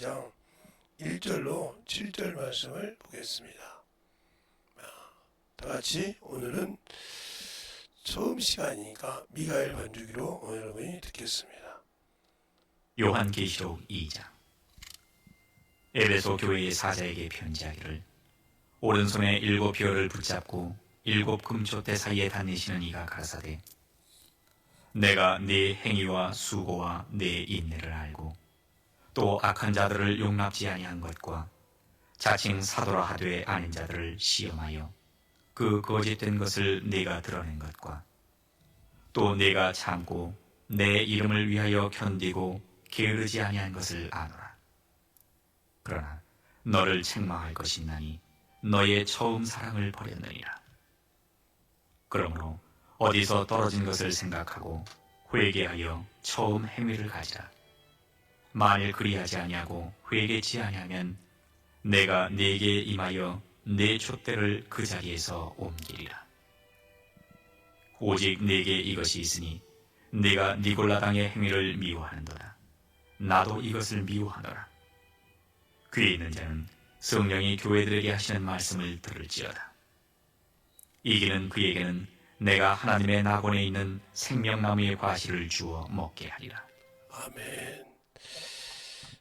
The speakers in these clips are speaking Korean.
2장 1절로 7절 말씀을 보겠습니다. 다 같이 오늘은 처음 시간이니까 미가엘 반주기로 여러분이 듣겠습니다. 요한계시록 2장. 에베소 교회의 사자에게 편지하기를, 오른손에 7 별을 붙잡고 7 금촛대 사이에 다니시는 이가 가라사대, 내가 네 행위와 수고와 네 인내를 알고 또 악한 자들을 용납지 아니한 것과 자칭 사도라 하되 아닌 자들을 시험하여 그 거짓된 것을 네가 드러낸 것과 또 네가 참고 내 이름을 위하여 견디고 게으르지 아니한 것을 아노라. 그러나 너를 책망할 것이 있나니 너의 처음 사랑을 버렸느니라. 그러므로 어디서 떨어진 것을 생각하고 회개하여 처음 행위를 가지라. 만일 그리하지 아니하고 회개치 아니하면 내가 네게 임하여 네 촛대를 그 자리에서 옮기리라. 오직 네게 이것이 있으니 네가 니골라 당의 행위를 미워하는도다. 나도 이것을 미워하노라. 귀에 있는 자는 성령이 교회들에게 하시는 말씀을 들을지어다. 이기는 그에게는 내가 하나님의 낙원에 있는 생명나무의 과실을 주어 먹게 하리라. 아멘.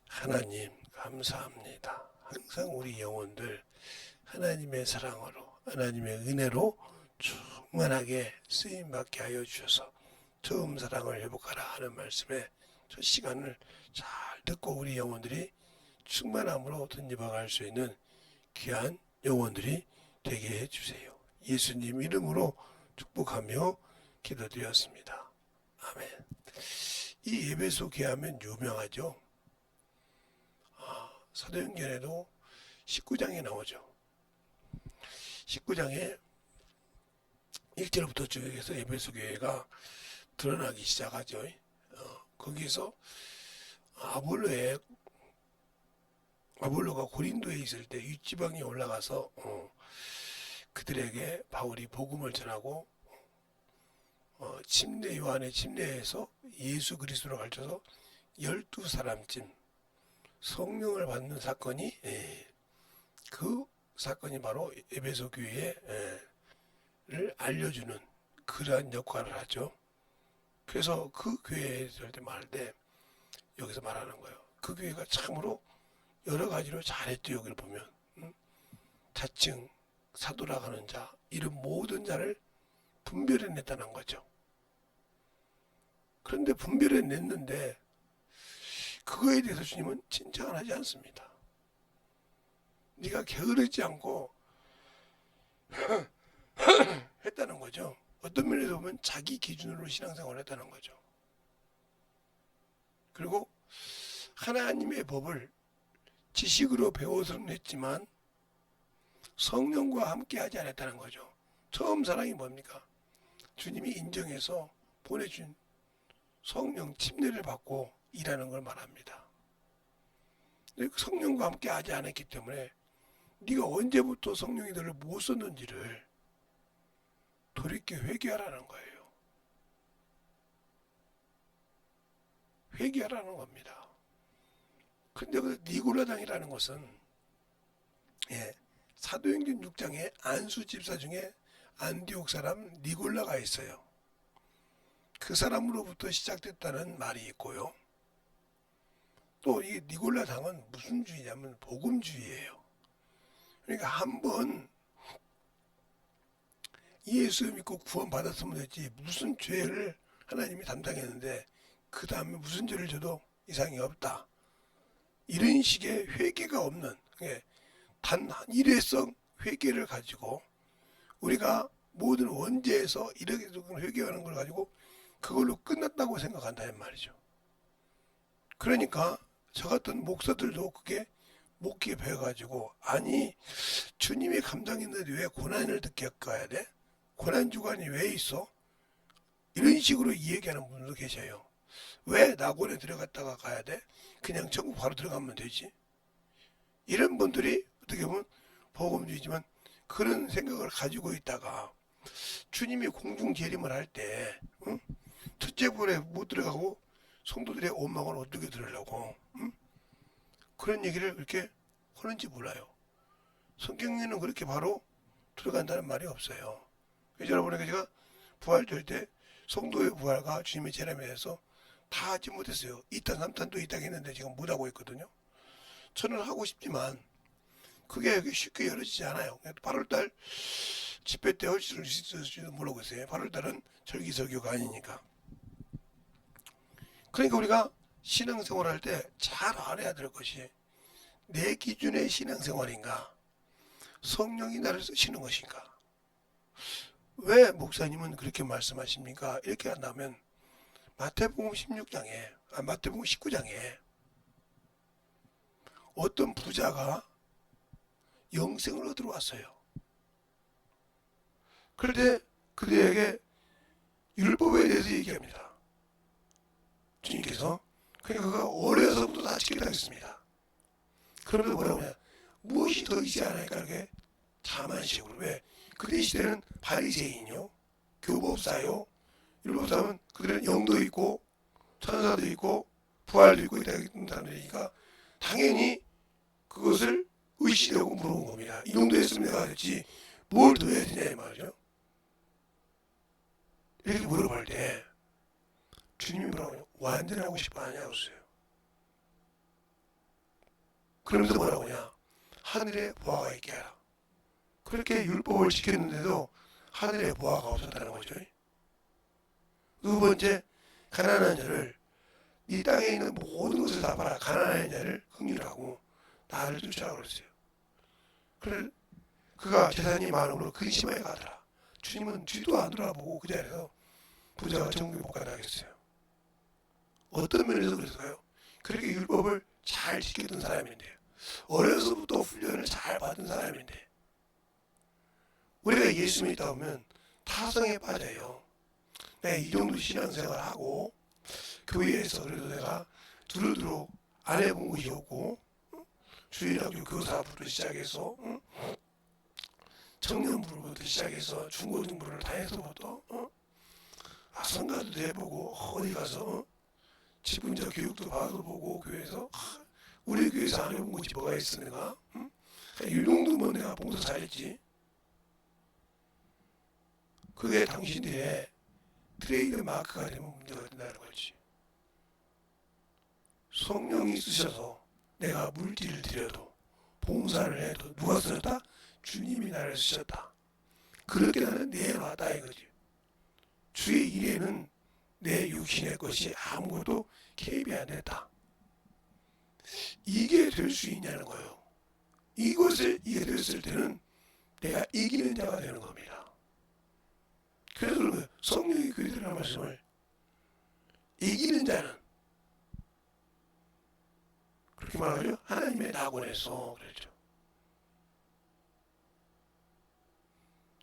하나님 감사합니다. 항상 우리 영혼들 하나님의 사랑으로 하나님의 은혜로 충만하게 쓰임받게 하여 주셔서 처음 사랑을 회복하라 하는 말씀에 첫 시간을 잘 듣고 우리 영혼들이 충만함으로 덧입어갈 수 있는 귀한 영혼들이 되게 해주세요. 예수님 이름으로 축복하며 기도드렸습니다. 아멘. 이 에베소 교회하면 유명하죠. 사도행전에도 19장에 나오죠. 19장에 1절부터 쭉 해서 에베소 교회가 드러나기 시작하죠. 거기서 아볼로가 고린도에 있을 때 윗지방에 올라가서 그들에게 바울이 복음을 전하고 침례 요한의 침례에서 예수 그리스도로 가르쳐서 12사람쯤 성령을 받는 사건이 그 사건이 바로 에베소 교회를 알려주는 그러한 역할을 하죠. 그래서 그 교회에 있을 때 말할 때 여기서 말하는 거예요. 그 교회가 참으로 여러 가지로 잘했죠. 여기를 보면 자칭 사도라 하는 자 이런 모든 자를 분별해냈다는 거죠. 그런데 분별해냈는데 그거에 대해서 주님은 칭찬을 하지 않습니다. 네가 게으르지 않고 했다는 거죠. 어떤 면에서 보면 자기 기준으로 신앙생활을 했다는 거죠. 그리고 하나님의 법을 지식으로 배워서는 했지만 성령과 함께 하지 않았다는 거죠. 처음 사랑이 뭡니까? 주님이 인정해서 보내준 성령 침례를 받고 일하는 걸 말합니다. 성령과 함께 하지 않았기 때문에 네가 언제부터 성령이 너를 못 썼는지를 돌이켜 회개하라는 거예요. 회개하라는 겁니다. 근데 그 니골라당이라는 것은 사도행전 6장에 안수 집사 중에 안디옥 사람 니골라가 있어요. 그 사람으로부터 시작됐다는 말이 있고요. 또 이 니골라 당은 무슨 주의냐면 복음주의예요. 그러니까 한번 예수 믿고 구원 받았으면 됐지 무슨 죄를 하나님이 담당했는데 그 다음에 무슨 죄를 져도 이상이 없다. 이런 식의 회개가 없는 단 일회성 회개를 가지고 우리가 모든 원죄에서 이렇게 회개하는 걸 가지고 그걸로 끝났다고 생각한다는 말이죠. 그러니까 저 같은 목사들도 그게 목기에 배워가지고 아니 주님이 감당했는데 왜 고난을 듣게 가야 돼? 고난주간이 왜 있어? 이런 식으로 얘기하는 분들도 계셔요. 왜 낙원에 들어갔다가 가야 돼? 그냥 천국 바로 들어가면 되지. 이런 분들이 어떻게 보면 복음주의지만 그런 생각을 가지고 있다가 주님이 공중 재림을 할 때 첫째 불에 못 들어가고 성도들의 원망을 어떻게 들으려고 그런 얘기를 그렇게 하는지 몰라요. 성경에는 그렇게 바로 들어간다는 말이 없어요. 그래서 여러분에게 제가 부활절 때 성도의 부활과 주님의 재림에 대해서 다 하지 못했어요. 2탄, 3탄도 이 땅에 있는데 지금 못하고 있거든요. 저는 하고 싶지만 그게 쉽게 열어지지 않아요. 8월달 집회 때 할 수 있을지도 모르겠어요. 8월달은 절기설교가 아니니까. 그러니까 우리가 신앙생활 할 때 잘 알아야 될 것이 내 기준의 신앙생활인가? 성령이 나를 쓰시는 것인가? 왜 목사님은 그렇게 말씀하십니까? 이렇게 한다면 마태복음 16장에, 마태복음 19장에 어떤 부자가 영생을 얻으러 왔어요. 그런데 그들에게 율법에 대해서 얘기합니다. 주님께서. 그러니까 그가 어려서부터 다 지키게 하겠습니다. 그러면서 뭐라고 하냐? 무엇이 더 있지 않을까? 이렇게 자만식으로. 왜? 그때 시대는 바리새인이요, 교법사요. 율법사면 그들은 영도 있고 천사도 있고 부활도 있고 이런 사람들이니까 당연히 그것을 의시되고 물어본 겁니다. 이 정도 했으면 내가 됐지 뭘 더 해야 되냐 이 말이죠. 이렇게 물어볼 때 주님이 뭐라고 하냐? 완전하고 싶어 하냐고 했어요. 그러면서 뭐라고 하냐? 하늘에 보화가 있게 하라. 그렇게 율법을 지켰는데도 하늘에 보화가 없었다는 거죠. 두 번째, 가난한 자를 이 땅에 있는 모든 것을 다 팔아 가난한 자를 긍휼하고 나를 쫓아라 그랬어요. 그래 그가 재산이 많음으로 근심하여 가더라. 주님은 뒤도 안 돌아보고 그 자리에서 부자가 천국에 못 가게 하겠어요. 어떤 면에서 그랬을까요? 그렇게 율법을 잘 지켰던 사람인데 어려서부터 훈련을 잘 받은 사람인데 우리가 예수 믿다 보면 타성에 빠져요. 내가 이 정도 신앙생활하고 교회에서 그래도 내가 두루두루 안 해본 것이 없고 주일학교 교사부터 시작해서 청년부부터 시작해서 중고등부를 다 해서부터 성가도 해보고 어디 가서 직분자 교육도 받아보고 교회에서 우리 교회에서 안 해본 것이 뭐가 있으니까 이 정도면 내가 봉사 잘했지. 그게 당신들의 트레이드 마크가 되면 문제가 된다는 거지. 성령이 쓰셔서 내가 물질을 드려도 봉사를 해도 누가 쓰셨다? 주님이 나를 쓰셨다. 그렇게 나는 내놓았다 이거지. 주의 일에는 내 육신의 것이 아무것도 개입이 안 됐다. 이게 될 수 있냐는 거예요. 이것을 이게 됐을 때는 내가 이기는 자가 되는 겁니다. 그래서 성령이 그들의 말씀을 이기는 자는 그렇게 말하죠. 하나님의 낙원에서 그랬죠.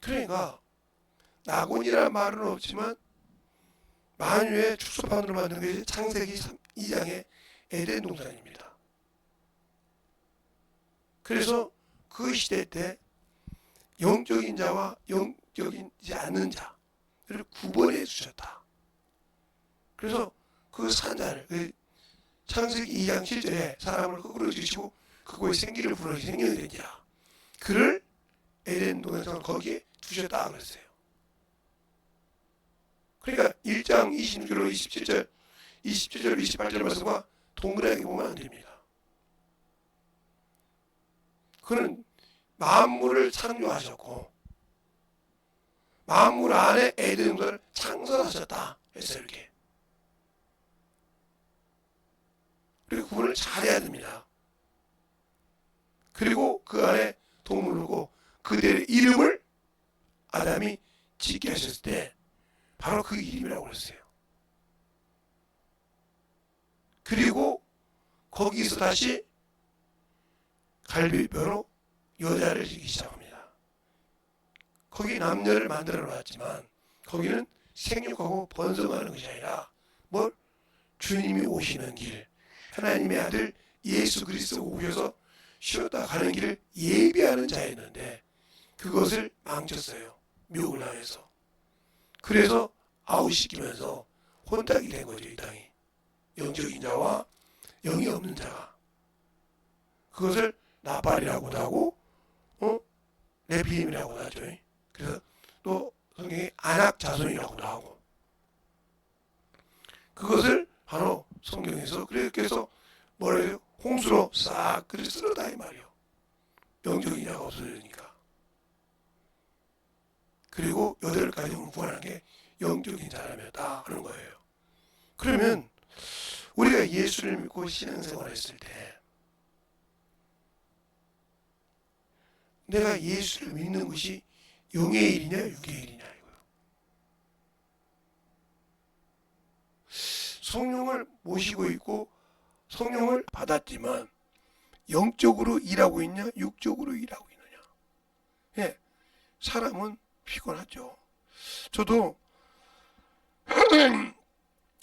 그러니까 낙원이라는 말은 없지만 만유의 축소판으로 만든 것이 창세기 2장의 에덴 동산입니다. 그래서 그 시대 때 영적인 자와 영적이지 않는 자를 구분해 주셨다. 그래서 그 산자를 창세기 2장 7절에 사람을 거꾸로 지으시고 그거에 생기를 불어서 생명이 되니라. 그를 에덴 동산에서 거기에 두셨다 그랬어요. 그러니까 1장 26절로 27절, 27절, 28절 말씀과 동그랗게 보면 안 됩니다. 그는 만물을 창조하셨고 만물 안에 에덴 동산을 창설하셨다 했어요. 이렇게. 그리고 구분을 잘해야 됩니다. 그리고 그 안에 동물을 두고 그들의 이름을 아담이 짓게 하셨을 때 바로 그 이름이라고 그랬어요. 그리고 거기서 다시 갈비뼈로 여자를 짓기 시작합니다. 거기 남녀를 만들어 놨지만 거기는 생육하고 번성하는 것이 아니라 뭘? 주님이 오시는 길, 하나님의 아들 예수 그리스도가 오셔서 쉬었다 가는 길을 예비하는 자였는데 그것을 망쳤어요. 미혹을 당해서. 그래서 아웃시키면서 혼탁이 된 거죠. 이 땅이. 영적인 자와 영이 없는 자가. 그것을 나발이라고도 하고 네피림이라고도 하죠. 그래서 또 성경에 아낙 자손이라고도 하고, 그것을 바로 성경에서 그래서 뭐라 해요? 홍수로 싹 그리 쓸어다 이 말이요. 영적인 자가 없어지니까. 그리고 8가정을 구원하는 게 영적인 자라면다 하는 거예요. 그러면 우리가 예수를 믿고 신앙생활을 했을 때 내가 예수를 믿는 것이 영의 일이냐 육의 일이냐 이거예요. 성령을 모시고 있고 성령을 받았지만 영적으로 일하고 있냐 육적으로 일하고 있느냐. 예, 사람은 피곤하죠. 저도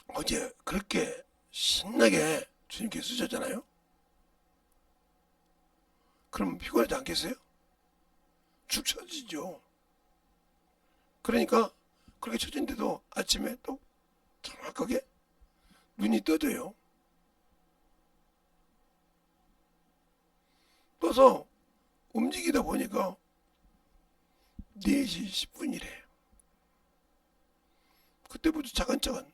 어제 그렇게 신나게 주님께 쓰셨잖아요. 그럼 피곤하지 않겠어요? 축 처지죠. 그러니까 그렇게 처진데도 아침에 또 정확하게 눈이 떠져요. 떠서 움직이다 보니까 4시 10분이래. 그때부터 차근차근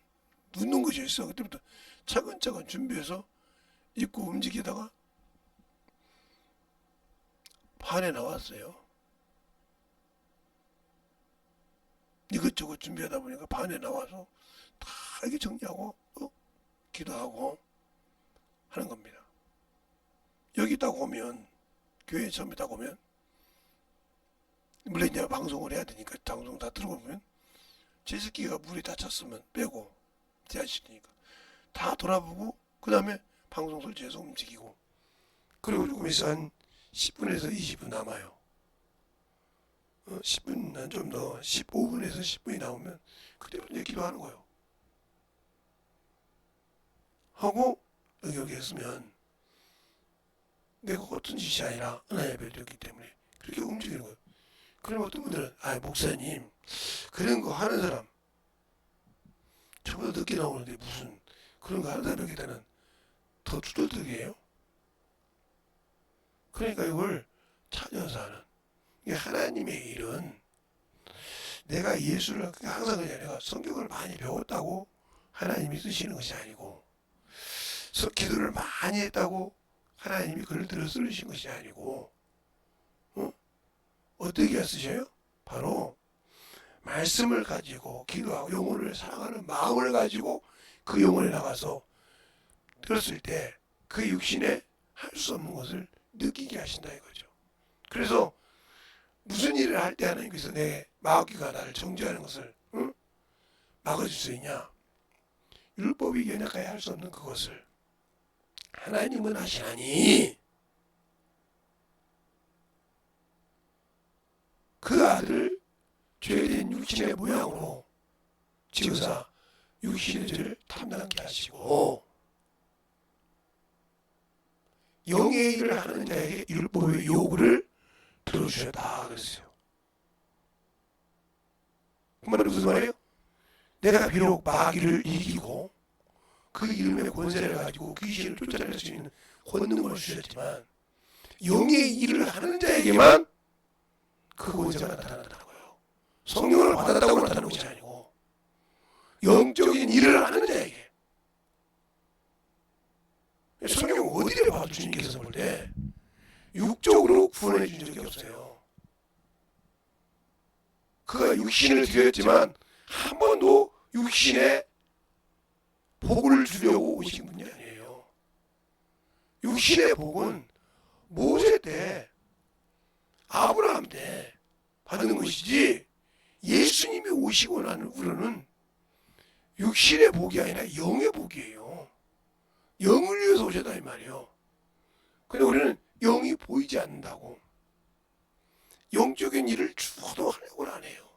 눕는 것이 있어. 그때부터 차근차근 준비해서 입고 움직이다가 반에 나왔어요. 이것저것 준비하다 보니까 반에 나와서 다 이렇게 정리하고 기도하고 하는 겁니다. 여기 딱 오면, 교회에 처음에 딱 오면, 물론 이제 방송을 해야 되니까 방송 다 들어보면 제습기가 물이 다 찼으면 빼고 제한시키니까 다 돌아보고 그 다음에 방송 설치해서 움직이고, 그리고 조금 있어 한 10분에서 20분 남아요. 10분 좀 더 15분에서 10분이 나오면 그때부터 이제 기도하는 거예요. 하고 여기 했으면 내가 어떤 짓이 아니라 하나님의 배려였기 때문에 그렇게 움직이는 거예요. 그럼 어떤 분들은 목사님 그런 거 하는 사람 저보다 늦게 나오는데 무슨 그런 거 하는 사람에게는 더 투덜득이에요. 그러니까 이걸 찾아서 하는, 이게 하나님의 일은 내가 예수를 항상 그냥 내가 성경을 많이 배웠다고 하나님이 쓰시는 것이 아니고, 기도를 많이 했다고 하나님이 글을 들어 쓰신 것이 아니고, 어떻게 쓰셔요? 바로 말씀을 가지고 기도하고 영혼을 사랑하는 마음을 가지고 그 영혼에 나가서 들었을 때 그 육신에 할 수 없는 것을 느끼게 하신다 이거죠. 그래서 무슨 일을 할 때 하나님께서 내 마귀가 나를 정죄하는 것을 막아줄 수 있냐? 율법이 연약하여 할 수 없는 그것을 하나님은 하시나니 그 아들을 죄된 육신의 모양으로 지으사 육신의 죄를 담당케 하시고 영의 일을 하는 자에게 율법의 요구를 들어주셨다 그랬어요. 그 말은 무슨 말이에요? 내가 비록 마귀를 이기고 그 이름의 권세를 가지고 귀신을 쫓아낼 수 있는 권능을 주셨지만 영의 일을 하는 자에게만 그 권세가 나타난다는 거예요. 성령을 받았다고 나타나는 것이 아니고 영적인 일을 하는 자에게. 성경 어디를 봐도 주님께서 볼 때 육적으로 구원해 준 적이 없어요. 그가 육신을 드렸지만 한 번도 육신에 복을 주려고 오신 분이 아니에요. 육신의 복은 모세 때 아브라함 때 받는 것이지 예수님이 오시고 난 후로는 육신의 복이 아니라 영의 복이에요. 영을 위해서 오셨다 이 말이에요. 근데 우리는 영이 보이지 않는다고 영적인 일을 주도 하려고는 안 해요.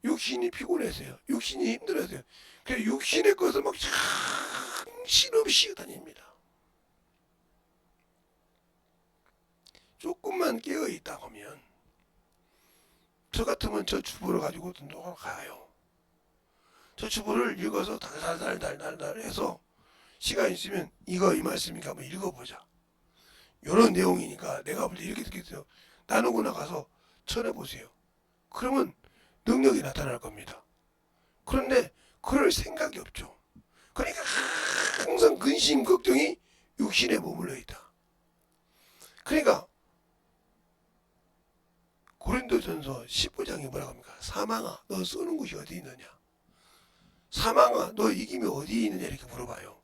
육신이 피곤해서요. 육신이 힘들어서요. 그래서 육신의 것을 막 정신없이 다닙니다. 조금만 깨어있다 보면 저 같으면 저 주보를 가지고 등록을 가요. 저 주보를 읽어서 달달달달달 해서 시간 있으면 이거 이 말씀인가 한번 읽어보자. 이런 내용이니까 내가 볼 때 이렇게 느꼈어요. 나누고 나가서 전해보세요. 그러면 능력이 나타날 겁니다. 그런데 그럴 생각이 없죠. 그러니까 항상 근심 걱정이 육신에 머물러 있다. 그러니까 고린도전서 15장에 뭐라고 합니까? 사망아 너 쏘는 곳이 어디 있느냐? 사망아 너 이김이 어디 있느냐 이렇게 물어봐요.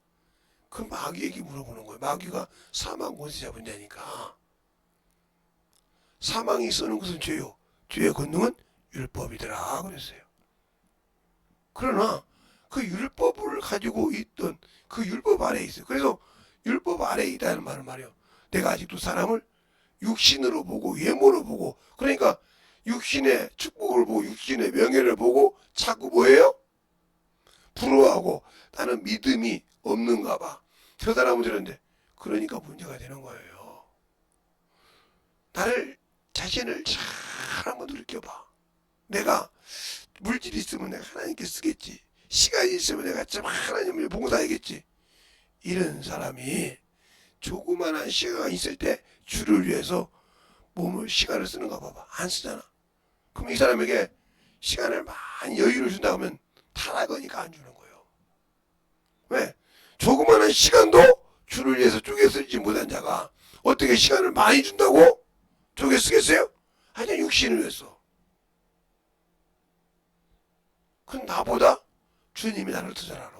그 마귀에게 물어보는 거예요. 마귀가 사망 권세 잡은 자니까. 사망이 쏘는 것은 죄요. 죄의 권능은 율법이더라 그랬어요. 그러나 그 율법을 가지고 있던 그 율법 아래에 있어요. 그래서 율법 아래에 있다는 말은 말이에요. 내가 아직도 사람을 육신으로 보고 외모로 보고 그러니까 육신의 축복을 보고 육신의 명예를 보고 자꾸 뭐예요? 부러워하고 나는 믿음이 없는가 봐. 저 사람은 저런데 그러니까 문제가 되는 거예요. 나를 자신을 잘 한번 느껴봐. 내가 물질이 있으면 내가 하나님께 쓰겠지. 시간이 있으면 내가 참 하나님을 봉사하겠지. 이런 사람이 조그만한 시간이 있을 때 주를 위해서 몸을 시간을 쓰는가 봐봐. 안 쓰잖아. 그럼 이 사람에게 시간을 많이 여유를 준다 하면 타락하니까 안 주는 거예요. 왜? 조그만한 시간도 주를 위해서 쪼개 쓰지 못한 자가 어떻게 시간을 많이 준다고 쪼개 쓰겠어요? 아니 육신을 위해서. 그건 나보다 주님이 나를 더 잘 알아.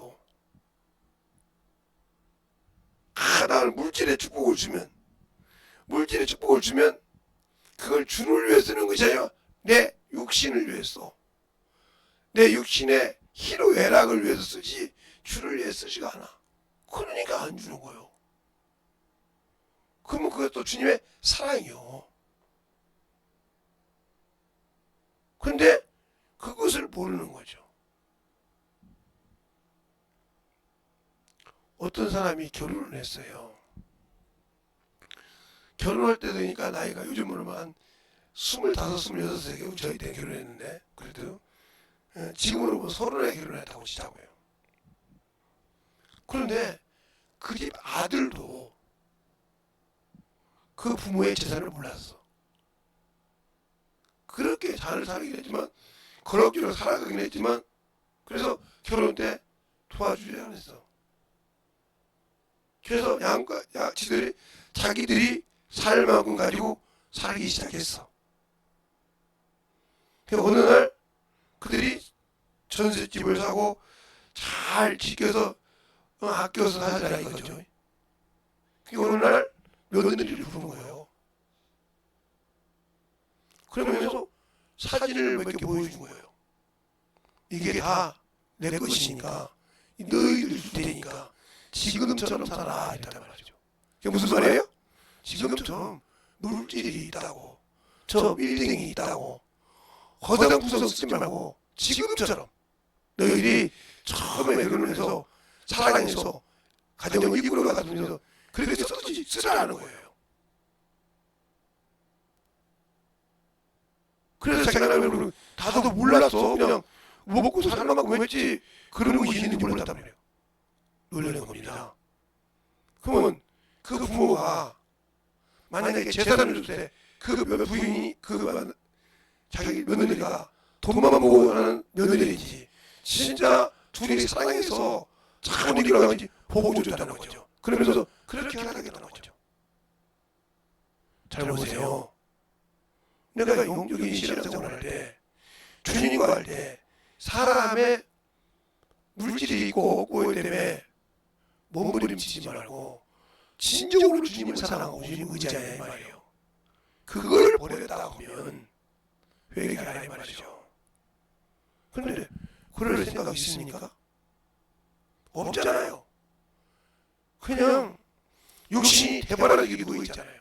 나는 물질의 축복을 주면 그걸 주를 위해 쓰는 것이 아니라 내 육신을 위해서 내 육신의 희로애락을 위해서 쓰지 주를 위해 쓰지가 않아. 그러니까 안 주는 거예요. 그러면 그것도 주님의 사랑이요. 그런데 그것을 모르는 거죠. 어떤 사람이 결혼을 했어요. 결혼할 때 되니까 나이가 요즘으로는 한 25, 26세 저희 때 결혼했는데 그래도 지금으로 보면 30에 결혼했다고 치자고요. 그런데 그 집 아들도 그 부모의 재산을 몰랐어. 그렇게 잘 살긴 했지만 그럭저럭 살아가긴 했지만 그래서 결혼 때 도와주지 않았어. 그래서 지들이 자기들이 살 만큼 가지고 살기 시작했어. 어느 날 그들이 전셋집을 사고 잘 지켜서 아껴서 살자 이거죠. 어느 날 며느리를 부른 거예요. 그러면서 사진을 몇 개 보여준 거예요. 이게 다 내 것이니까 너희들 줄 테니까 지금처럼 살아 이랬단 말이죠. 이게 무슨 말이에요? 지금처럼 물질이 있다고 저 빌딩이 있다고 허당부성 쓰지 말고 지금처럼 너희들이 처음에 결혼을 해서 사랑해서 가정을 이끌어가면서 그렇게 쓰라는 거예요. 그래서 자기가 나는 다도 몰랐어. 그냥 먹고 살 만큼 했지 그런 것이 있는지 몰랐단 말이에요. 놀라는 겁니다. 그러면 그 부모가 만약에 재산을 줄 때 그 부인이 자기 며느리가 돈만 보고 하는 며느리인지 진짜 둘이 사랑해서 참 이끌어가는지 보고 줬다는 거죠. 그러면서 그렇게 하겠다는 거죠. 잘 보세요. 내가 영적인 신앙생활을 할 때 주님과 할 때 사람의 물질이 있고 없고 때문에 몸부림치지 말고 진정으로 주님을 사랑하고 주님 의지하야 말이에요. 그걸 버렸다 하면 회개가 아니 말이죠. 그런데 그럴 생각이 있습니까? 없잖아요. 그냥 육신이 대바라지게 누워 있잖아요.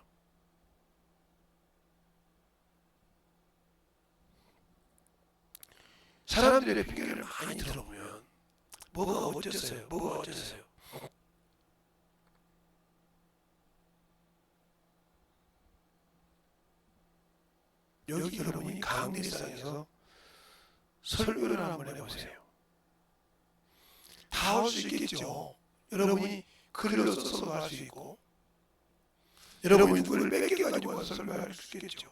사람들의 핑계를 많이 들어보면 뭐가 어쩌어요? 뭐가 어쩌어요? 여기 여러분이 강대상에서 설교를 한번 해보세요. 다 할 수 있겠죠. 여러분이 글을 써서도 할 수 있고 여러분이 누구를 뺏겨가지고 와서 설교할 수 있겠죠.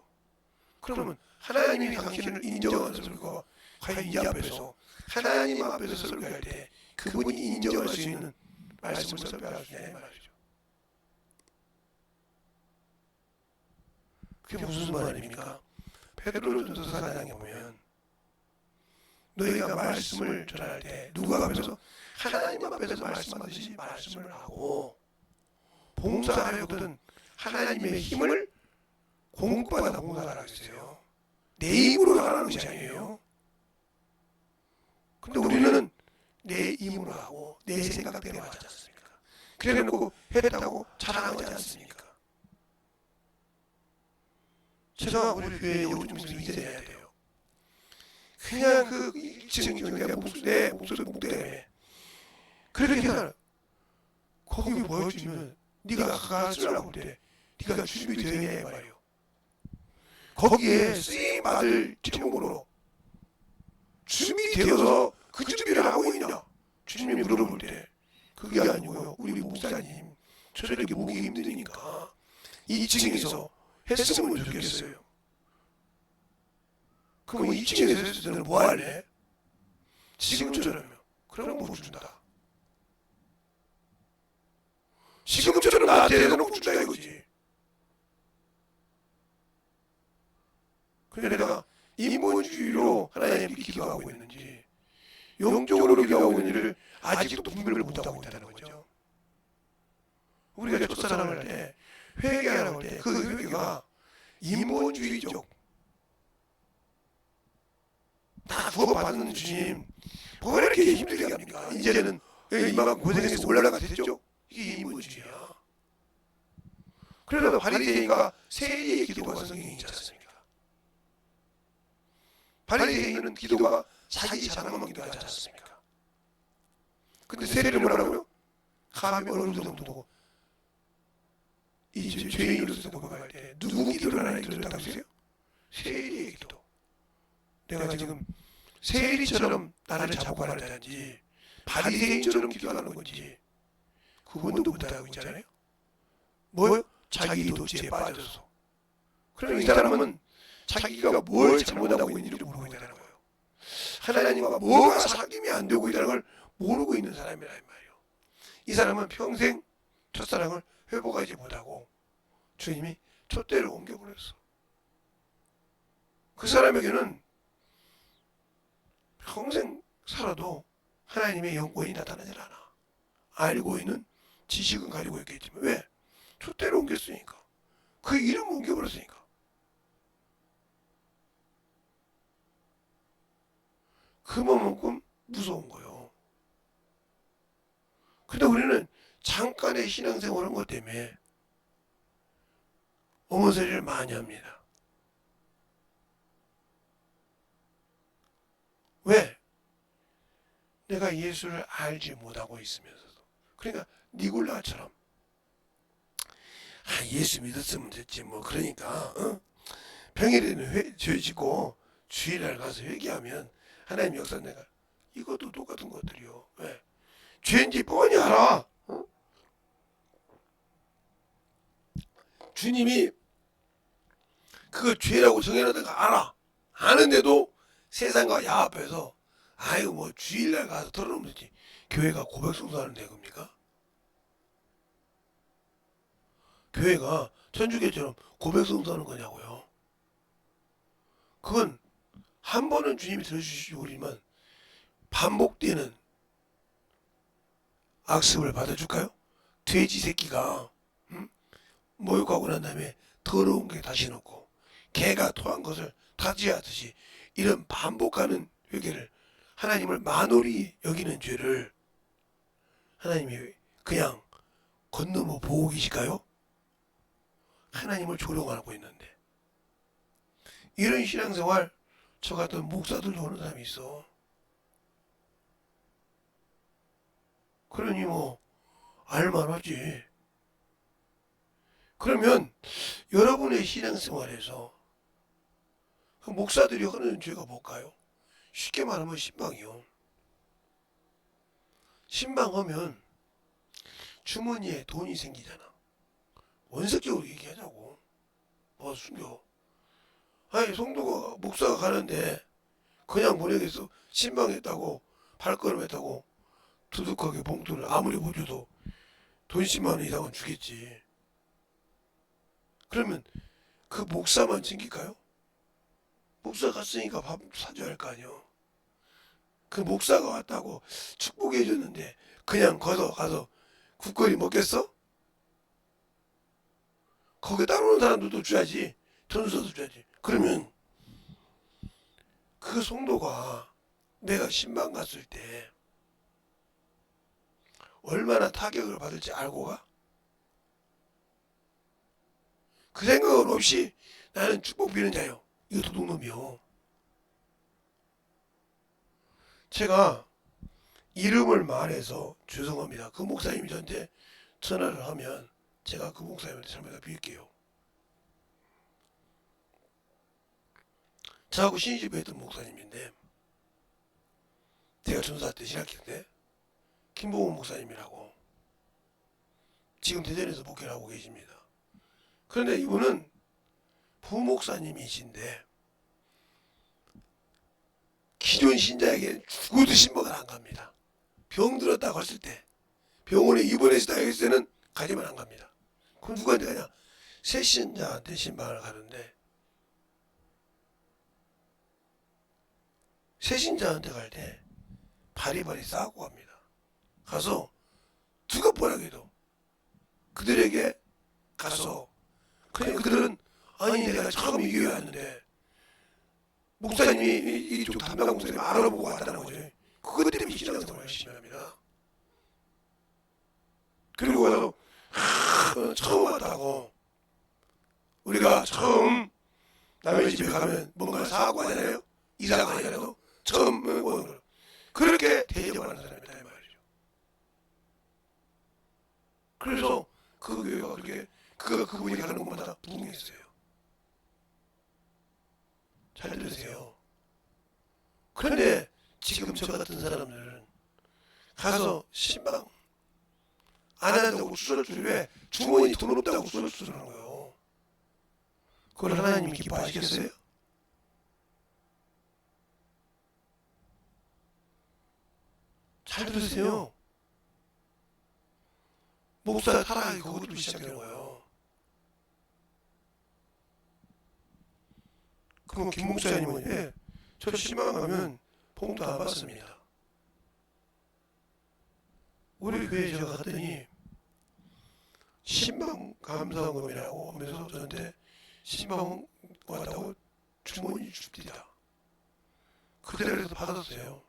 그러면 하나님이 당신을 인정하는 설교가 과연 이 앞에서 하나님 앞에서 설교할 때 그분이 인정할 수 있는 말씀을 설교할 수 있냐 말이죠. 그게 무슨 말입니까? 베드로전서 4장에 보면 너희가 말씀을 전할 때 누구 앞에서 하나님 앞에서 말씀하듯이 말씀을 하고 봉사하려거든 하나님의 힘을 공급받아 봉사하라고 했어요. 내 힘으로 하라는 것이 아니에요. 근데 우리는 내 힘으로 하고 내 생각대로 하지 않습니까? 그래놓고 했다고 자랑하지 않습니까? 제가 우리 교회에 요즘 좀 이전해야 돼요. 그냥 그 1층 내 목소리 때문에 그렇게 해서 거기 보여주면 네가 가 쓰라고 때 네가 준비되어야 해 말이요. 거기에 쓰임 받을 제목으로 준비되어서 그 준비를 하고 있냐? 주님이 물어볼 때 그게 아니고요. 우리 목사님 저렇게 보기 힘드니까 2층에서 했으면 좋겠어요. 그럼 2층에서 했을 때는 뭐 할래? 지금처럼요. 그럼 못 준다. 지금처럼 나한테 해서는 준다 이거지. 그래서 내가 인본주의로 하나님께 기도하고 있는지 영적으로 기도하고 있는지를 아직도 분별을 못하고 있다는 거죠. 우리가 첫사랑을 할 때 회개하라고 할 때 그 회개가 인본주의적 다 구원받는 주님 뭐 이렇게 힘들게 합니까? 이제는 이만큼 고생해서 올라가 됐죠? 이게 인본주의야. 그래서 바리새인과 세리의 기도가 성경에 있지 않습니까? 바리새인은 기도가 자기 자랑만 기도하지 않습니까? 근데 세리는 뭐라고요? 감히 얼굴도 보고 이 죄인으로서 고백할 때 누구 기도를 하나님 들었다고 하세요? 세리의 기도. 내가 지금 세리처럼 나를 자복하려는지 바리새인처럼 기도하는 건지 그분도 못하고 있잖아요. 뭐요? 자기 도취에 빠져서. 그러면 이 사람은 자기가 뭘 잘못하고 있는지를 모르고 있다는 거예요. 하나님과 뭐가 사귐이 안 되고 있다는 걸 모르고 있는 사람이란 말이에요. 이 사람은 평생 첫사랑을 회복하지 못하고 주님이 촛대를 옮겨버렸어. 그 사람에게는 평생 살아도 하나님의 영광이 나타나질 않아. 알고 있는 지식은 가지고 있겠지만 왜? 촛대를 옮겼으니까. 그 이름을 옮겨버렸으니까. 그만큼 무서운 거예요. 근데 우리는 잠깐의 신앙생활을 한 것 때문에 어머소리를 많이 합니다. 왜? 내가 예수를 알지 못하고 있으면서도. 그러니까 니골라처럼 예수 믿었으면 됐지 뭐 그러니까 평일에는 죄 짓고 주일날 가서 회개하면 하나님 역사 내가 이것도 똑같은 것들이요. 왜? 죄인지 뻔히 알아. 주님이 그거 죄라고 정해놨다가 알아. 아는데도 세상과 야합해서 아이고 뭐 주일날 가서 털어놓으면 되지. 교회가 고백성사하는데 겁니까? 교회가 천주교처럼 고백성사하는 거냐고요. 그건 한 번은 주님이 들어주시고리만 반복되는 악습을 받아줄까요? 돼지 새끼가 모욕하고 난 다음에 더러운 게 다시 넣고 개가 토한 것을 다지하듯이 이런 반복하는 회개를 하나님을 만홀히 여기는 죄를 하나님이 그냥 건너며 보고 계실까요? 하나님을 조롱하고 있는데 이런 신앙생활 저 같은 목사들도 하는 사람이 있어. 그러니 뭐 알만하지. 그러면 여러분의 신앙생활에서 그 목사들이 하는 죄가 뭘까요? 쉽게 말하면 신방이요. 신방하면 주머니에 돈이 생기잖아. 원색적으로 얘기하자고. 뭐 숨겨. 아니 성도가 목사가 가는데 그냥 보내겠어. 신방했다고 발걸음했다고 두둑하게 봉투를 아무리 보줘도 돈 10만 원 이상은 주겠지. 그러면 그 목사만 챙길까요? 목사 갔으니까 밥 사줘야 할 거 아니요. 그 목사가 왔다고 축복해 줬는데 그냥 가서 국거리 먹겠어? 거기 따라오는 사람들도 줘야지. 돈 써도 줘야지. 그러면 그 성도가 내가 신방 갔을 때 얼마나 타격을 받을지 알고 가? 그 생각은 없이 나는 축복 비는 자요. 이거 도둑놈이요. 제가 이름을 말해서 죄송합니다. 그 목사님이 저한테 전화를 하면 제가 그 목사님한테 잘못다 빌게요. 저하고 신입에 했던 목사님인데 제가 전사 때 신학교 때 김보훈 목사님이라고 지금 대전에서 목회를 하고 계십니다. 그런데 이분은 부목사님이신데 기존 신자에게 죽어도 신방을 안 갑니다. 병 들었다고 했을 때 병원에 입원했다 했을 때는 가지만 안 갑니다. 그럼 누구한테 가냐? 새 신자한테 신방을 가는데 새 신자한테 갈 때 바리바리 싸고 갑니다. 가서 누가 뭐라 해도 그들에게 가서 그냥 그들은 아니 내가 처음 이 교회 왔는데 목사님이 이쪽 담당 목사님 알아보고 왔다는 거죠. 그것 때문에 신앙생활을 열심히 합니다. 그리고 와서 처음 왔다고 우리가 처음 남의 집에 가면 뭔가 사고 하잖아요. 이사가 아니라도 처음 오는 거 그렇게 대접하는 사람이다 이 말이죠. 그래서 그 교회가 그렇게 그분이 가는 곳마다 부흥했어요. 잘 들으세요. 그런데 지금 저 같은 사람들은 가서 신방 안 한다고 수술을 왜 주머니 돈 없다고 수술하는 거예요. 그걸 하나님이 기뻐하시겠어요? 잘 들으세요. 목사 타락이 그것도 시작되는 거예요. 그럼 김 목사님은 저 신방 가면 봉투 안 받습니다. 우리 교회에 제가 갔더니 신방 감사원금이라고 하면서 저한테 신방 왔다고 주머니 줍니다. 그 자리에서 받았어요.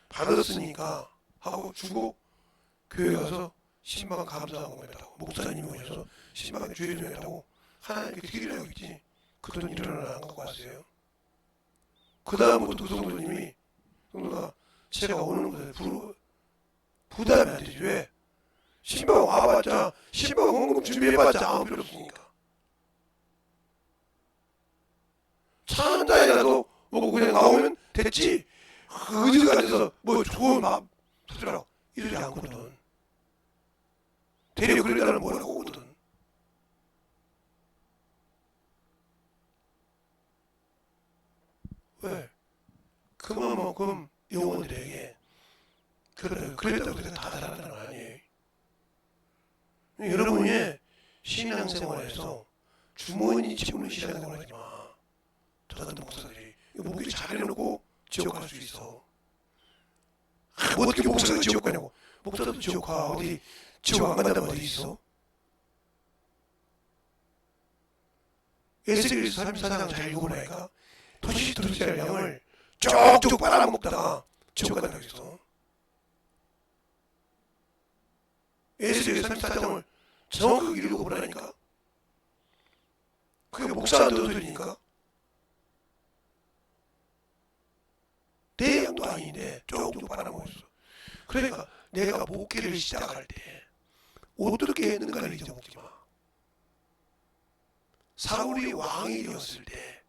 받았으니까 하고 주고 교회 가서 신방 감사원금이라고 목사님이 오셔서 신방 주일이라고 하나님께 드리라고 했지. 그 돈 1원을 안 갖고 왔어요. 그 다음부터 그 성도가 제가 오는 것에 부담이 안 되지. 왜? 신방 와봤자 신방 헌금 준비해봤자 아무 필요 없으니까. 차 한 잔이라도 먹고 그냥 나오면 됐지. 의지가 안 돼서 뭐 좋은 마음 터주라고 이러지 않거든. 대려 그러려면 뭐라고 하거든. 왜? 그만큼 영혼들에게 그랬다고 해서 다 잘한다는 거 아니에요. 여러분이 신앙생활에서 주머니 집는 신앙생활 하지 마. 저 같은 목사들이 목이 잘해놓고 지옥 갈 수 있어. 뭐 어떻게 목사가 지옥 가냐고. 목사도 지옥 가. 어디 지옥 안 간다면 어디 있어? 에스겔 34장 잘 읽어보니까 도시의 양을 쪽쪽 빨아먹다가 지옥 간다고 했어. 에스겔 34장을 정확하게 읽어보라니까. 그게 목사한테 얻으니까. 내 양도 아닌데 쪽쪽 빨아먹고 있어. 그러니까 내가 목회를 시작할 때 어떻게 했는가를 잊어먹지 마. 사울이 왕이 되었을 때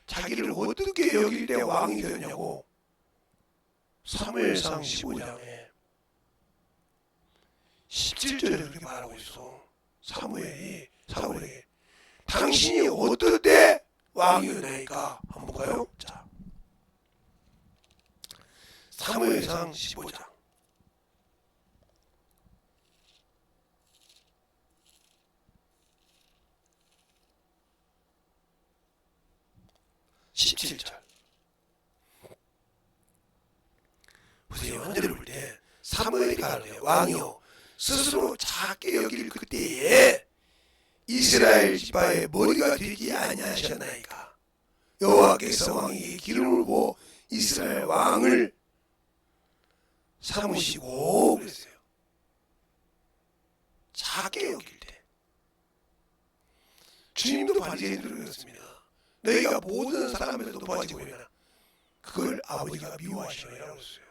자기를 어떻게 여길 때 왕이 되었냐고. 사무엘상 15장에 17절에 그렇게 말하고 있어. 사무엘이 사울에게 당신이 어떨 때 왕이었나이까? 한번 볼까요? 자, 사무엘상 15장 17절 보세요. 한절을 볼 때 사무엘이 가로되 왕이여 스스로 작게 여길 그때에 이스라엘 지파의 머리가 되지 아니하셨나이까? 여호와께서 왕에게 기름을 부어 이스라엘 왕을 삼으시고 그랬어요. 작게 여길 때 주님도 바리새인들을 그랬습니다. 너희가 모든 사람에서 높아지고 있나 그걸 아버지가 미워하시느라고 했어요.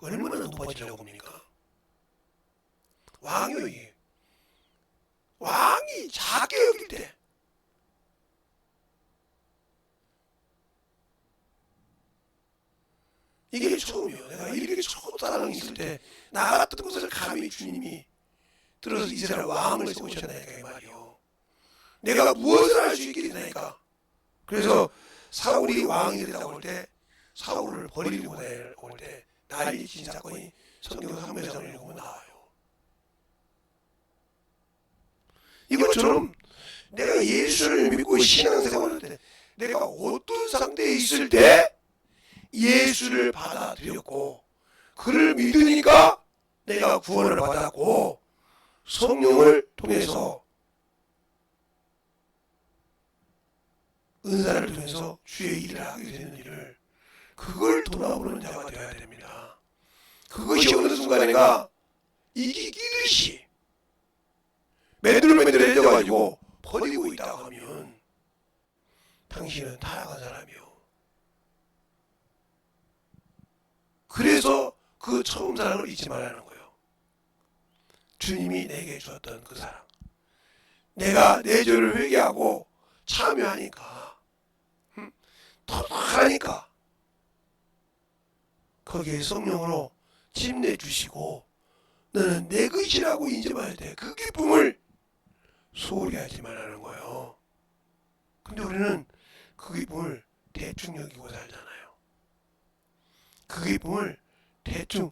얼마나 높아지려고 합니까? 왕이 작게 여길 때 이게 처음이에요. 내가 이렇게 처음 사랑이 있을 때 나 같은 것을 감히 주님이 들어서 이스라엘 왕을 세우셨나이까 이 말이요. 내가 무엇을 할 수 있게 되나이까. 그래서 사울이 왕이 되다고 할 때 사울을 버리고 올 때 난리 친 사건이 성경 3회장을 읽으면 나와요. 이것처럼 내가 예수를 믿고 신앙생활할 때 내가 어떤 상태에 있을 때 예수를 받아들였고 그를 믿으니까 내가 구원을 받았고 성령을 통해서 은사를 통해서 주의 일을 하게 되는 일을 그걸 돌아보는 자가 되어야 됩니다. 그것이 어느 순간에 내가 이기듯이 매들매들해져가지고 버리고 있다고 하면 당신은 타락한 사람이요. 그래서 그 처음 사랑을 잊지 말라는 거예요. 주님이 내게 주었던 그 사랑. 내가 내 죄를 회개하고 참여하니까 토닥하니까 거기에 성령으로 침내 주시고 너는 내 것이라고 인정할 때 그 기쁨을 소홀히 하지 말라는 거예요. 근데 우리는 그 기쁨을 대충 여기고 살잖아요. 그 기쁨을 대충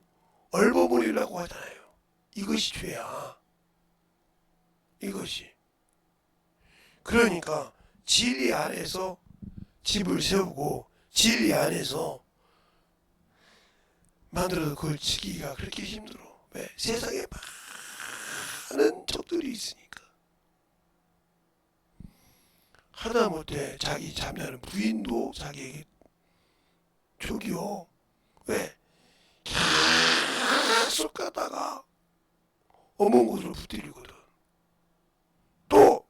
얼버무리려고 하잖아요. 이것이 죄야. 이것이. 그러니까 진리 안에서 집을 세우고 진리 안에서 만들어서 그걸 지키기가 그렇게 힘들어. 왜? 세상에 많은 적들이 있으니까. 하다못해 자기 잠자는 부인도 자기에게 족이요. 왜? 계속 가다가 어머니 곳으로 붙들리거든. 또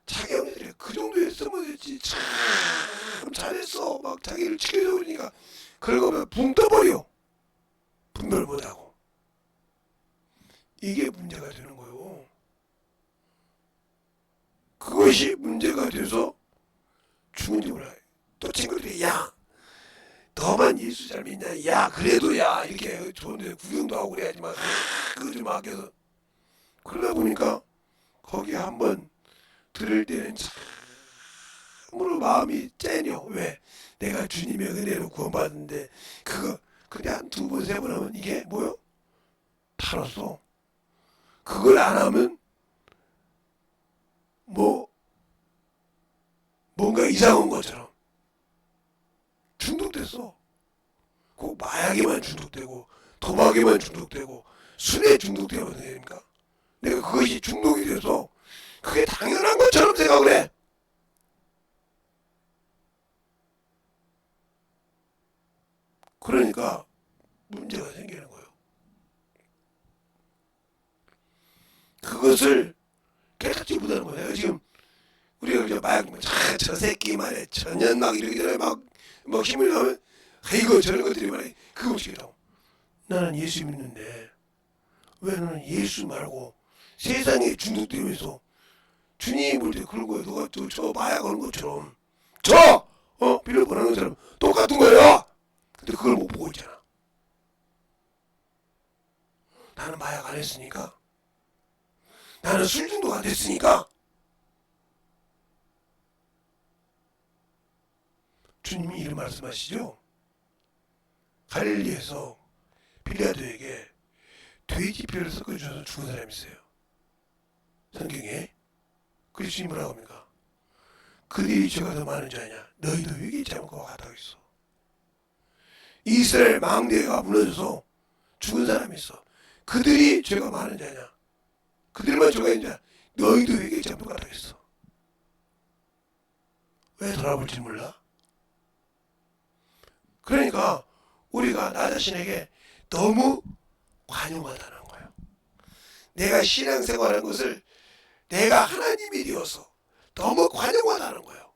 자기 형제들이 그 정도 했으면 됐지 참 잘했어 막 자기를 지켜주니까 그러고 붕 떠버려. 분별 못하고. 이게 문제가 되는 거예요. 그것이 문제가 돼서 죽은지 몰라요. 또 친구들이 야 너만 예수 잘 믿냐? 야 그래도 야 이렇게 좋은데 구경도 하고 그래야지만 그거 좀 아껴서 그러다 보니까 거기 한번 들을 때는 참으로 마음이 째려. 왜? 내가 주님의 은혜로 구원받았는데 그거 그냥 한 두 번 세 번 하면 이게 뭐요? 탈었어. 그걸 안 하면 뭔가 이상한 것처럼 중독됐어. 꼭 마약에만 중독되고 도박에만 중독되고 술에 중독되면 됩니까? 내가 그것이 중독이 돼서 그게 당연한 것처럼 생각을 해. 그러니까 문제가 생기는 거예요. 그것을 깨닫지 못하는 거예요. 내가 지금 우리가 이제 마약 저 새끼 말에 전년 막 이렇게 막 힘을 하면 이거 저런 것들이 말해 그것이라고. 나는 예수 믿는데 왜 너는 예수 말고 세상에 중독되면서 주님 볼 때 그런 거야. 너가 저 마약 하는 것처럼 빌려 보내는 것처럼 똑같은 거야. 근데 그걸 못 보고 있잖아. 나는 마약 안 했으니까. 나는 술 중독 안 됐으니까. 주님이 이런 말씀하시죠. 갈릴리에서 빌라도에게 돼지뼈를 섞어주셔서 죽은 사람이 있어요. 성경에. 그래서 주님 뭐라고 합니까? 그들이 죄가 더 많은 줄 아냐? 너희도 회개치 않은 것과 같다고 있어. 이스라엘 망대가 무너져서 죽은 사람이 있어. 그들이 죄가 많은 자냐? 그들만 죄가 있는 자. 너희도 회개치 않은 것과 같다고 있어. 왜 돌아볼지 몰라? 그러니까 우리가 나 자신에게 너무 관용하다는 거예요. 내가 신앙생활하는 것을 내가 하나님이 되어서 너무 관용하다는 거예요.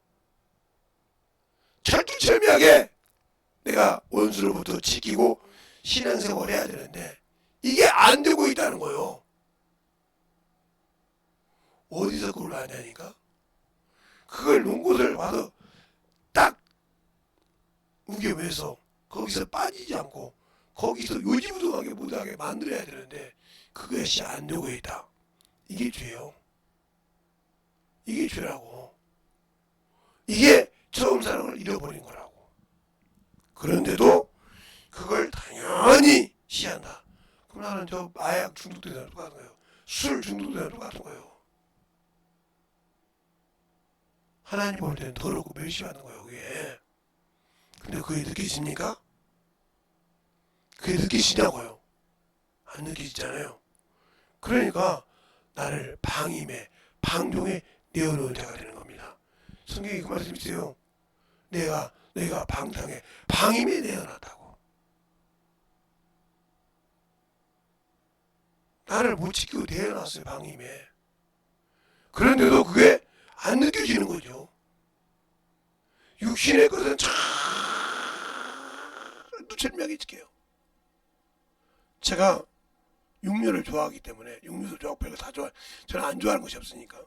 철두철미하게 내가 원수로부터 지키고 신앙생활을 해야 되는데 이게 안 되고 있다는 거예요. 어디서 그걸 아냐니까? 그걸 놓은 곳을 와서 딱 우겨매서 거기서 빠지지 않고 거기서 요지부동하게 못하게 만들어야 되는데 그것이 안 되고 있다. 이게 죄요. 이게 죄라고. 이게 처음 사랑을 잃어버린 거라고. 그런데도 그걸 당연히 시한다. 그럼 나는 저 마약 중독되는 똑같은 거예요. 술 중독되는 똑같은 거예요. 하나님 볼 때는 더럽고 멸시하는 거예요. 그게. 근데 그게 느껴집니까? 그게 느끼시냐고요? 안 느끼시잖아요. 그러니까 나를 방임에 방종에 내어놓은 자가 되는 겁니다. 성경이 그 말씀 있어요. 내가 방탕에 방임에 내어놨다고. 나를 못 지키고 내어놨어요. 방임에. 그런데도 그게 안 느껴지는 거죠. 육신의 것은 참 절묘하게 지켜요. 제가 육류를 좋아하기 때문에 육류도 좋아하고 별거 다 좋아해요. 저는 안 좋아하는 것이 없으니까.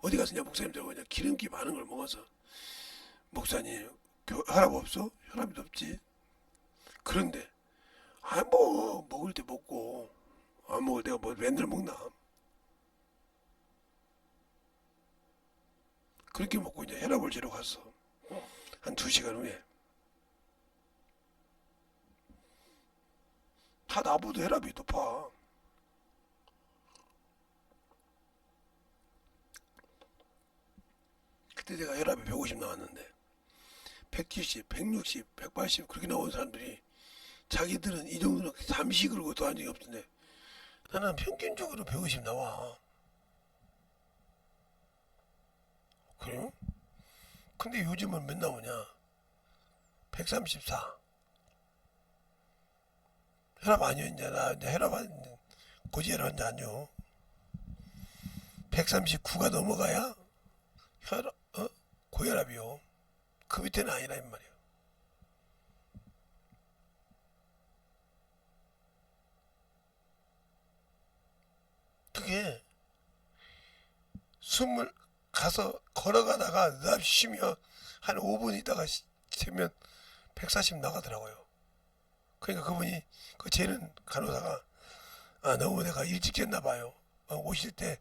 어디 가서 목사님들하고 그냥 기름기 많은 걸 먹어서 목사님 혈압 없어? 혈압이 없지. 그런데 뭐 먹을 때 먹고 안 먹을 때가 뭐 맨날 먹나. 그렇게 먹고 이제 혈압을 재러 갔어. 한 2시간 후에 다 나보다 혈압이 높아. 그때 내가 혈압이 150 나왔는데 170, 160, 180 그렇게 나온 사람들이 자기들은 이 정도는 잠시 그러고 더 한 적이 없던데 나는 평균적으로 150 나와. 그래요? 근데 요즘은 몇 나오냐? 134. 혈압 아니었냐? 나 이제 혈압 아닌데 고지 혈압 아니요. 139가 넘어가야 혈압 고혈압이요. 그 밑에는 아니라 이 말이에요. 그게 숨을 가서 걸어가다가 납 쉬며 한 5분 있다가 재면 140 나가더라고요. 그러니까 그분이 그 재는 간호사가 너무 내가 일찍 깼나 봐요. 오실 때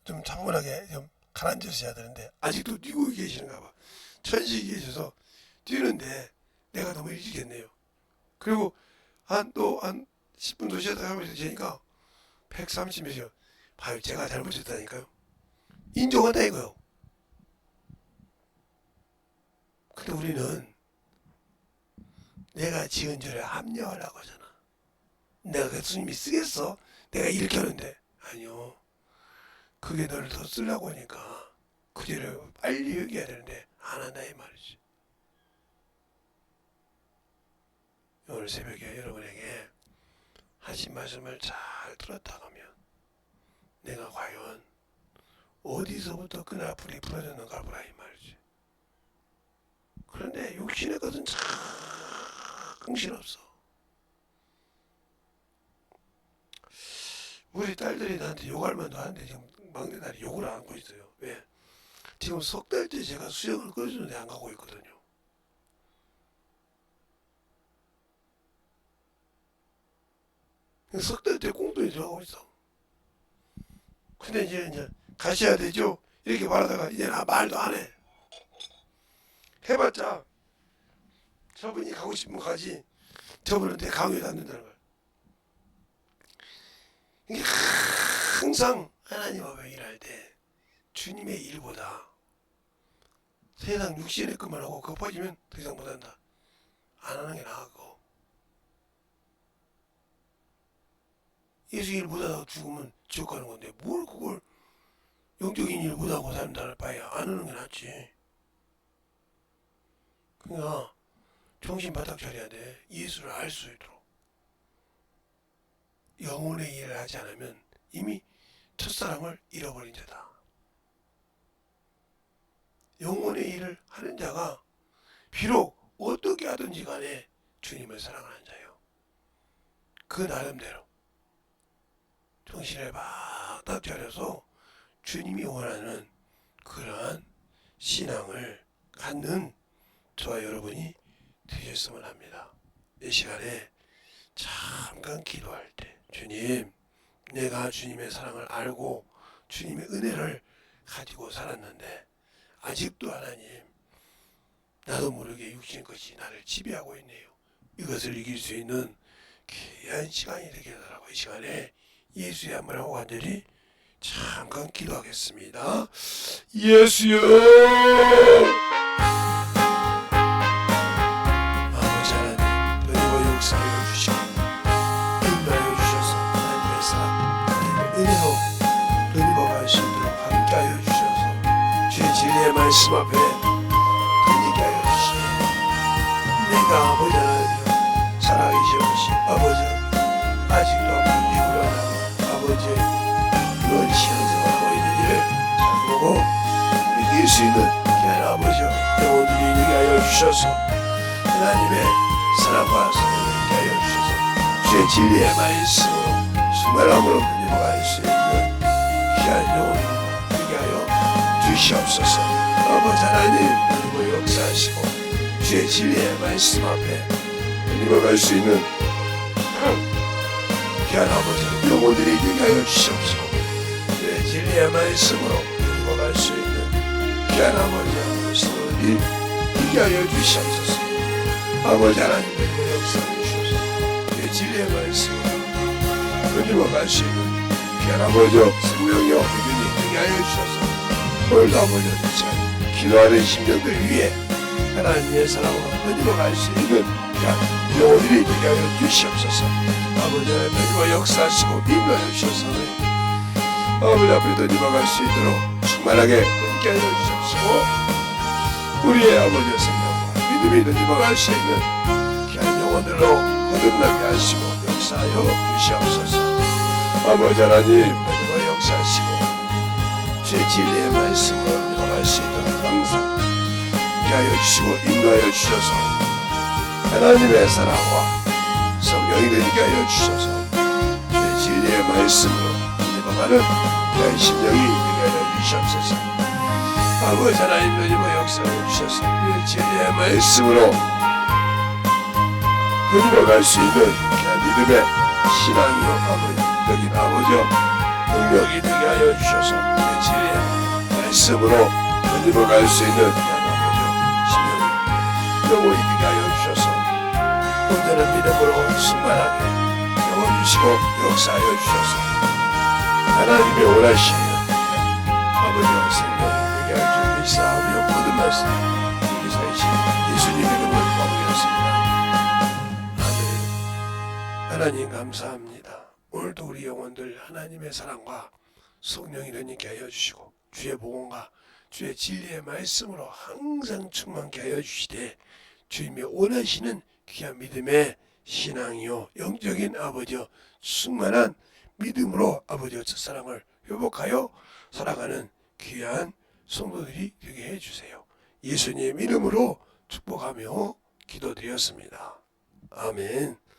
좀 차분하게 좀 가라앉아서 해야 되는데 아직도 뛰고 계시는가 봐. 천식이 계셔서 뛰는데 내가 너무 일찍 했네요. 그리고 한 10분 더 쉬었다 하면서 재니까 130몇이요. 봐요. 제가 잘못했다니까요. 인정한다 이거요. 근데 우리는 내가 지은 죄를 합리화하려고 하잖아. 내가 그 스님이 쓰겠어? 내가 이렇게 하는데 아니요. 그게 너를 더 쓰려고 하니까 그 죄를 빨리 회개해야 되는데 안 한다 이 말이지. 오늘 새벽에 여러분에게 하신 말씀을 잘 들었다 가면 내가 과연 어디서부터 그날 불이 풀어졌는가 보라 이 말이지. 그런데 육신의 것은 참 정신없어. 우리 딸들이 나한테 욕할 만도 하는데 지금 막내 딸이 욕을 안 하고 있어요. 왜? 지금 석 달째 제가 수영을 끌어주는데 안 가고 있거든요. 석 달 때 공도에 들어가고 있어. 근데 이제 가셔야 되죠. 이렇게 말하다가 이제 나 말도 안 해. 해봤자 저분이 가고 싶으면 가지. 저분은 내 강요도 안 된다는 거야. 이게 항상 하나님 앞에 일할 때 주님의 일보다 세상 육신의 것만 하고 그거 빠지면 더 이상 못한다. 안 하는 게 나았고 예수 일 못하다가 죽으면 지옥 가는 건데 뭘 그걸 영적인 일 못하고 산다는 바에야 안 하는 게 낫지. 그러니까 정신 바짝 차려야 돼. 예수를 알 수 있도록. 영혼의 일을 하지 않으면 이미 첫사랑을 잃어버린 자다. 영혼의 일을 하는 자가 비록 어떻게 하든지 간에 주님을 사랑하는 자예요. 그 나름대로 정신을 바짝 차려서 주님이 원하는 그러한 신앙을 갖는 저와 여러분이 되셨으면 합니다. 이 시간에 잠깐 기도할 때 주님, 내가 주님의 사랑을 알고 주님의 은혜를 가지고 살았는데 아직도 하나님, 나도 모르게 육신의 것이 나를 지배하고 있네요. 이것을 이길 수 있는 귀한 시간이 되게 해달라고. 이 시간에 예수의 한번 하고 간절히 잠깐 기도하겠습니다. 예수여, 아버지 하나님, 은혜와 역사하여 주시고 인도하여 주셔서 하나님의 사랑, 하나님의 은혜로 은혜와 말씀으로 함께하여 주셔서 주의 진리의 말씀 앞에 던지게 하여 주시고, 내가 아버지 하나님 살아계시옵시 아버지, 아직도 아픈 이유를 하나 아버지 이런 신앙생활하고 있는 일을 잘 보고 이길 수 있는 귀한 아버지여, 영혼들이 있게 하여 주셔서 하나님의 사랑과 사랑을 있게 하여 주셔서 주의 진리의 말씀으로 충만함으로 변해갈 수 있는 귀한 영혼들이 있게 하여 주시옵소서. 아버지 하나님, 그리고 역사하시고 주의 진리의 말씀 앞에 변해갈 수 있는 귀한 아버지 영혼들이 있게 하여 주시옵소서. 주의 진리의 말씀으로 변해갈 수 있는 귀한 아버지 말씀을 있게 하여 주시옵소서. 아버지 하나님, 그리고 역사해 주셔서 주의 진리의 말씀으로 변해갈 수 있는 귀한 아버지 생명의 어머니 있게 하여 주셔서 오늘도 아버지 참 기도하는 심령들 위해 하나님의 사랑으로 변해갈 수 있는 귀한 영혼들이 되게 하여 주시옵소서. 아버지 하나님, 변해와 역사하시고 인도하여 주셔서 아버지 앞에 변해갈 수 있도록 충만하게 함께 하여 주옵시고, 우리의 아버지의 생명과 믿음이 변해갈 수 있는 귀한 영혼들로 거듭나게 하시고 역사하여 주시옵소서. 아버지 하나님, 변해와 역사하시고 주의 진리의 말씀으로 변해갈 수 있도록 항상 하여 주시고 인도하여 주셔서 하나님의 사랑과 성령이 되게 하여 주셔서 주의 진리의 말씀으로 인도하는 귀한 심령이 되게 하여 주시옵소서. 아버지 하나님, 변해와 역사하여 주셔서 주의 진리의 말씀으로 변해갈 수 있는 귀한 믿음의 신앙이요 아버지, 여긴 아버지여 능력이 되게 하여 주셔서 주의 진리의 말씀으로 변해갈 수 있는 영혼이 되게 하여 주셔서 온전한 믿음으로 충만하게 채워주시고 역사하여 주셔서 하나님의 원하시는 아버지와 생명이 되게 하여 주시사오며 모든 말씀 기사이신 예수님 이름을 기도드렸습니다. 아멘. 하나님 감사합니다. 오늘도 우리 영혼들 하나님의 사랑과 성령이 되게 하여 주시고 주의 복음과 주의 진리의 말씀으로 항상 충만케 하여 주시되 주님이 원하시는 귀한 믿음의 신앙이요 영적인 아버지여 충만한 믿음으로 아버지의 첫사랑을 회복하여 살아가는 귀한 성도들이 되게 해주세요. 예수님의 이름으로 축복하며 기도드렸습니다. 아멘.